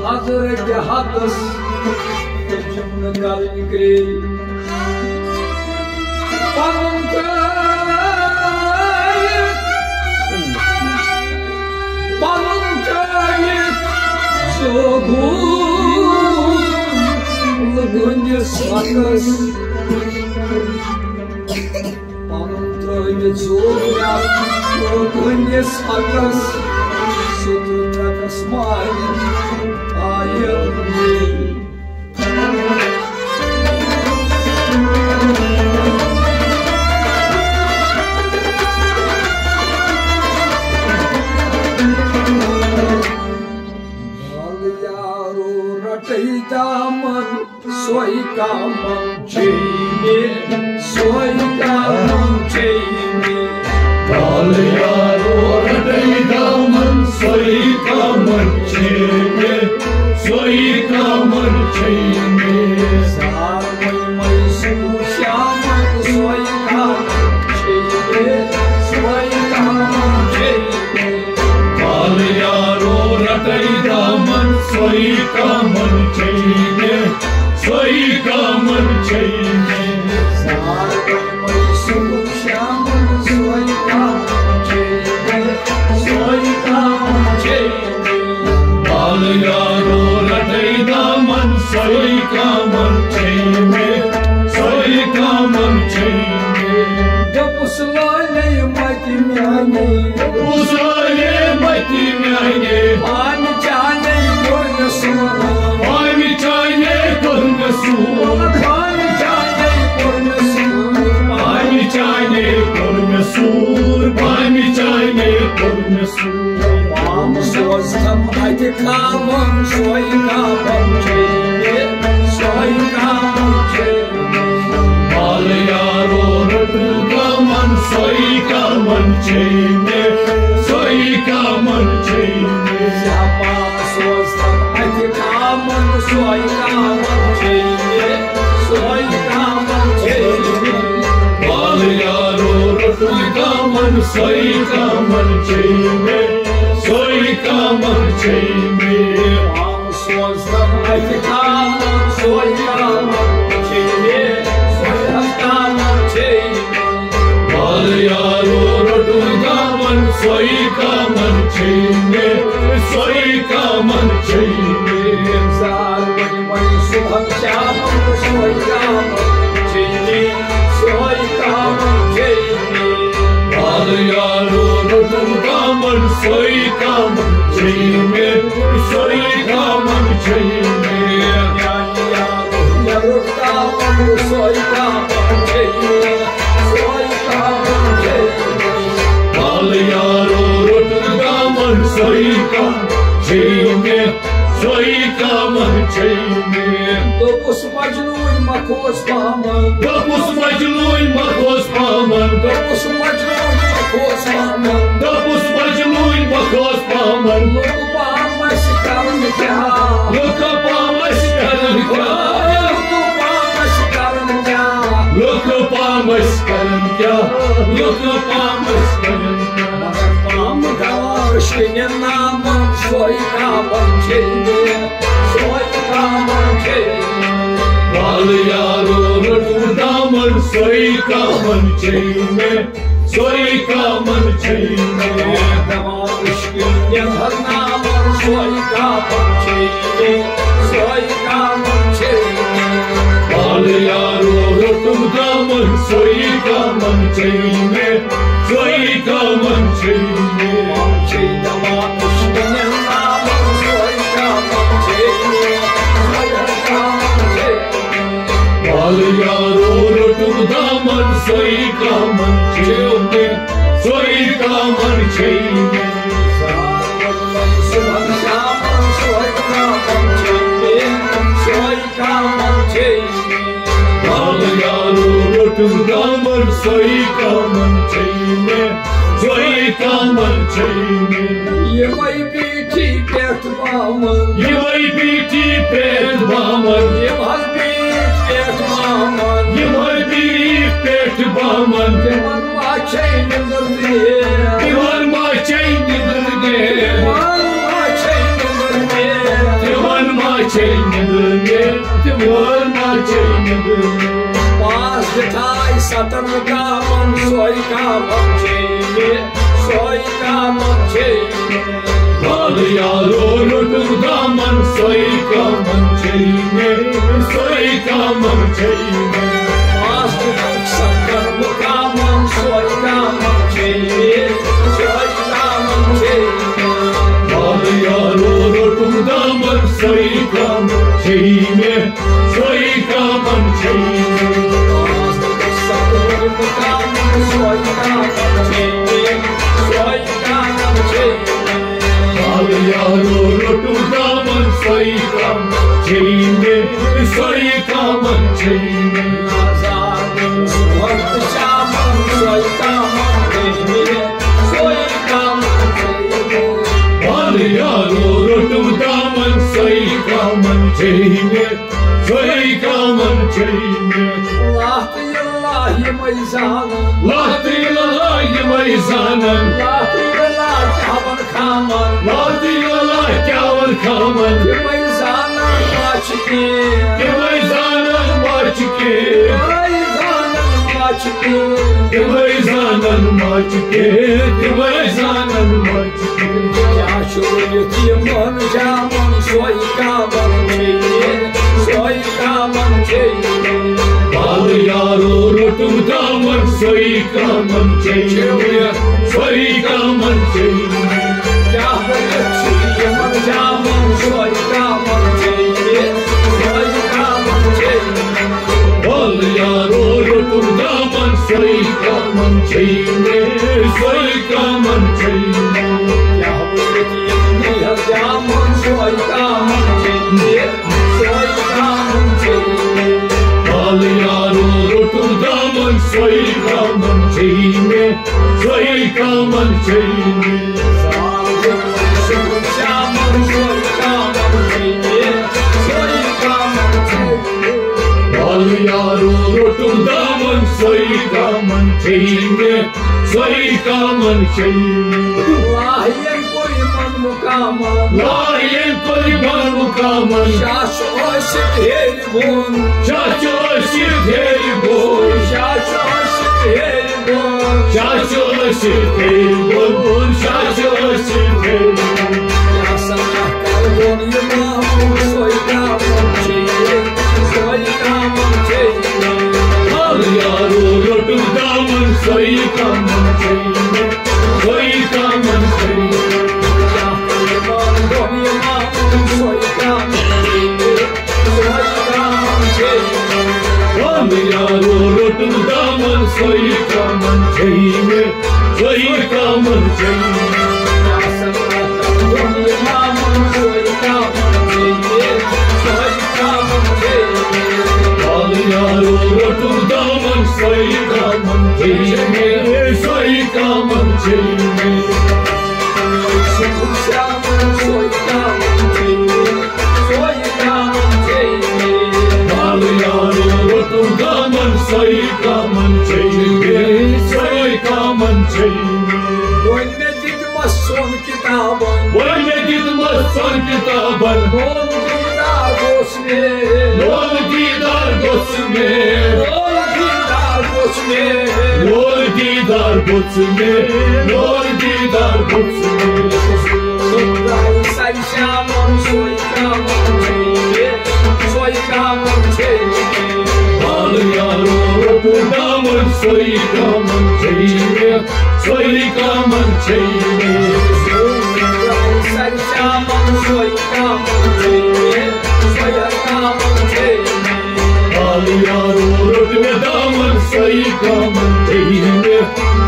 Hazır ki hakkız cümle kalbikri Panın kayıt Soğuk Lügünce sakız Panın kayıt soğuk Lügünce sakız Sutra kasmayın Ayılmayın Daman soy kaman çeyni soy kaman çeyni Dal yaro radey daman soy kaman çeyni soy kaman çeyni Sarmay may suşaman soy kaman çeyni soy kaman çeyni Dal yaro radey daman soy kaman çeyni soy kaman çeyni Sarmay may suşaman soy kaman çeyni soy kaman çeyni Dal yaro radey daman soy kaman çeyni soy kaman çeyni Pusulaye matimyani Pusulaye matimyani Ani chane kurnasu Ani chane kurnasu Ani chane kurnasu Ani chane kurnasu Ani chane kurnasu Mam sostam ati kamam soy kamam cheyne soy kamam cheyne Mal yaro kaman soy kaman çeyne soy kaman çeyne Sama sostam ati kaman soy kaman çeyne soy kaman çeyne Mal yaro kaman soy kaman çeyne soy kaman çeyne Mam sostam ati kaman soy kaman çeyne soy kaman çeyne Mal yaro kaman soy kaman çeyne soy kaman çeyne Sarvay may subham shamam soy kaman çeyne soy kaman çeyne Mal yaro kaman soy kaman çeyne soy kaman çeyne Yani yaro kaman soy kaman çeyne soy kaman çeyne Mal yaro kaman soy kaman çeyne soy kaman çeyne Допус majnun makos paman Допус majnun makos paman Допус majnun makos paman Допус majnun makos paman Loku pamas karan kya Loku pamas karan kya Loku pamas karan kya Loku pamas karan kya Loku pamas karan kya Pam gavashkine namam soy kaman çeyne soy kaman çeyne Mal yaro daman soy kaman çeyne soy kaman çeyne Gavashkine namam soy kaman çeyne soy kaman çeyne Mal yaro daman soy kaman çeyne soy kaman çeyne Çeyne gavashkine namam soy kaman çeyne soy kaman çeyne Mal yaro daman soy kaman çeyne soy kaman çeyne Sarvay subham shamam soy kaman çeyne soy kaman çeyne Mal yaro daman soy kaman çeyne soy kaman çeyne Yevay biti pet maman Yevay biti pet maman Yevay biti pet maman Yevay biti pet maman Devan ma çeyne durdi Devan ma çeyne durdi Devan ma çeyne durdi Devan çeynedime Tümürna çeynedime Pas detay satır mukamın soykamın çeyni Soykamın çeyni Balı yağlı durdaman soykamın çeyni Soykamın çeyni Pas detay satır mukamın soykamın çeyni Soykamın çeyni Balı yağlı durdaman soykamın çeyni Soykamın çeyni Pas detay satır mukamın soykamın çeyni Soykamın çeyni Yaro rotu daman soykam çeyne soykamın çeyne Nazarın suvartı şamın soykamın çeyne soykamın çeyne Al yaro rotu daman soykamın çeyne soykamın çeyne Lahtı mayzanın Lahtı mayzanın Lahtı havan kaman Lahtı kavan kaman Mayzanın maçki Mayzanın maçki Mayzanın maçki Mayzanın maçki Mayzanın maçki Yaşur yetimin camın soykamın çeyni Soykamın çeyni Bal yaro rotu daman soykamın çeyni Soykamın çeyni Yahver yetimin camın soykamın çeyni Soykamın çeyni Bal yaro rotu daman soykamın çeyni Soykamın çeyni Yahver yetimin camın soykamın çeyni Soykamın çeyni Bal yaro rotu daman soykamın çeyni Soykamın çeyni Sağlık sürüm camın soykamın çeyni Soykamın çeyni Bal yaro rotu daman soykamın çeyni Soykamın çeyni Lahiyen koyman mukamın Lahiyen koyman mukamın Şaşı aşık helibun Şaşı aşık helibun Şaşı aşık helibun Şaşı aşık helibun Şaşı aşık helibun Yasanak kalbun yımamın soykamın çeyni Soykamın çeyni Al yaro rotu daman soykamın çeyni Soykamın çeyni Yakalman yımamın soykamın çeyni Soykamın çeyni Al yaro rotu daman soykamın çeyni Soykamın çeyni Yasanak kalbun yımamın soykamın çeyni Soykamın çeyni Al yaro rotu daman soykamın çeyni Soykamın çeyni Şamın soykamın çeyni Soykamın çeyni Al yaro rotu daman soykamın çeyni Soykamın çeyni Boyne gitmez son kitabın Boyne gitmez son kitabın Nol didar gosme Nol didar gosme Nol didar gosme Nol didar gosme Nol didar gosme Sunday say şamın soykamın çeyni Soykamın çeyni Al yaro rotu daman soykamın çeyni Soykamın çeyni Sunday say şamın soykamın çeyni Soykamın çeyni Al yaro rotu daman soykamın çeyni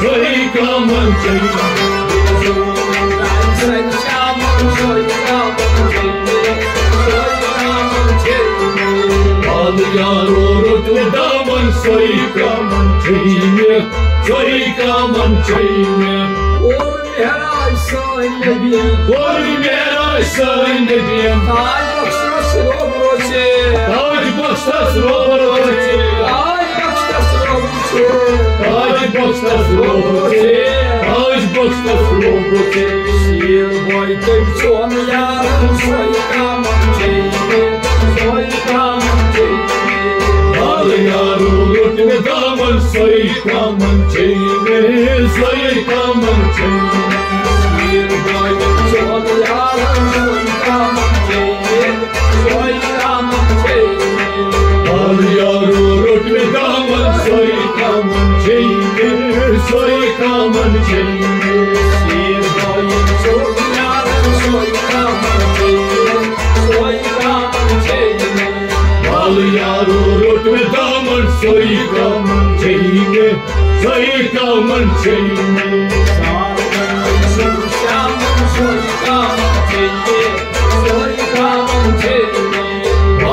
Soykamın çeyni Sunday say şamın soykamın çeyni Soykamın çeyni Al yaro rotu daman soykamın çeyni Soykamın çeyni Ol meray söylediğim Ol meray söylediğim Tac bakştas robroçe Tac bakştas robroçe Tac bakştas robroçe Tac bakştas robroçe Tac bakştas robroçe Şiir boy tek son yarın soykamın çeyni soika manchine, soika manchine. Sirgoyin soyalan soika manchine, soika manchine. Al yaru rotme daman soika manchine, soika manchine. Sirgoyin soyalan soika manchine, soika manchine. Al yaru rotme daman soika manchine, soika manchine.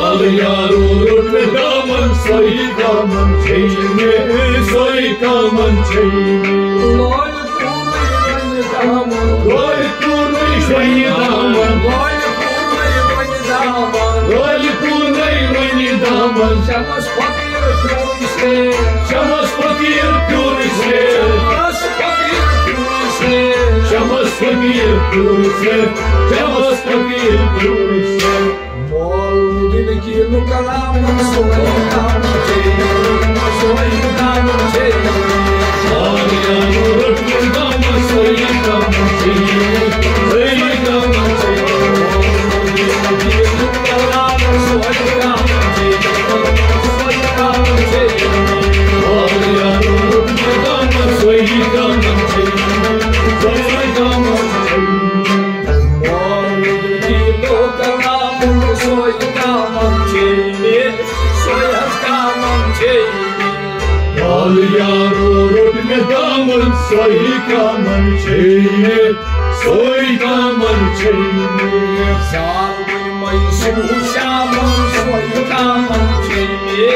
Al yaru rotme daman soika manchine, soika manchine. Loy kurmay daman, loy kurmay daman, loy kurmay daman. Shamas fakir kurse, shamas fakir kurse, shamas fakir kurse, shamas fakir kurse, shamas fakir kurse. Mol ki no kalam soika manchine, soika manchine. Al yaru rotme daman soika manchine, soika manchine. Al yaru rotme daman soika manchine, soika manchine. Salvin mai sushaman soika manchine,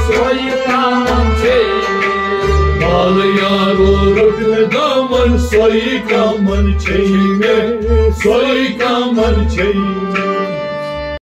soika manchine. Al yaru rotme daman soika manchine, soika manchine.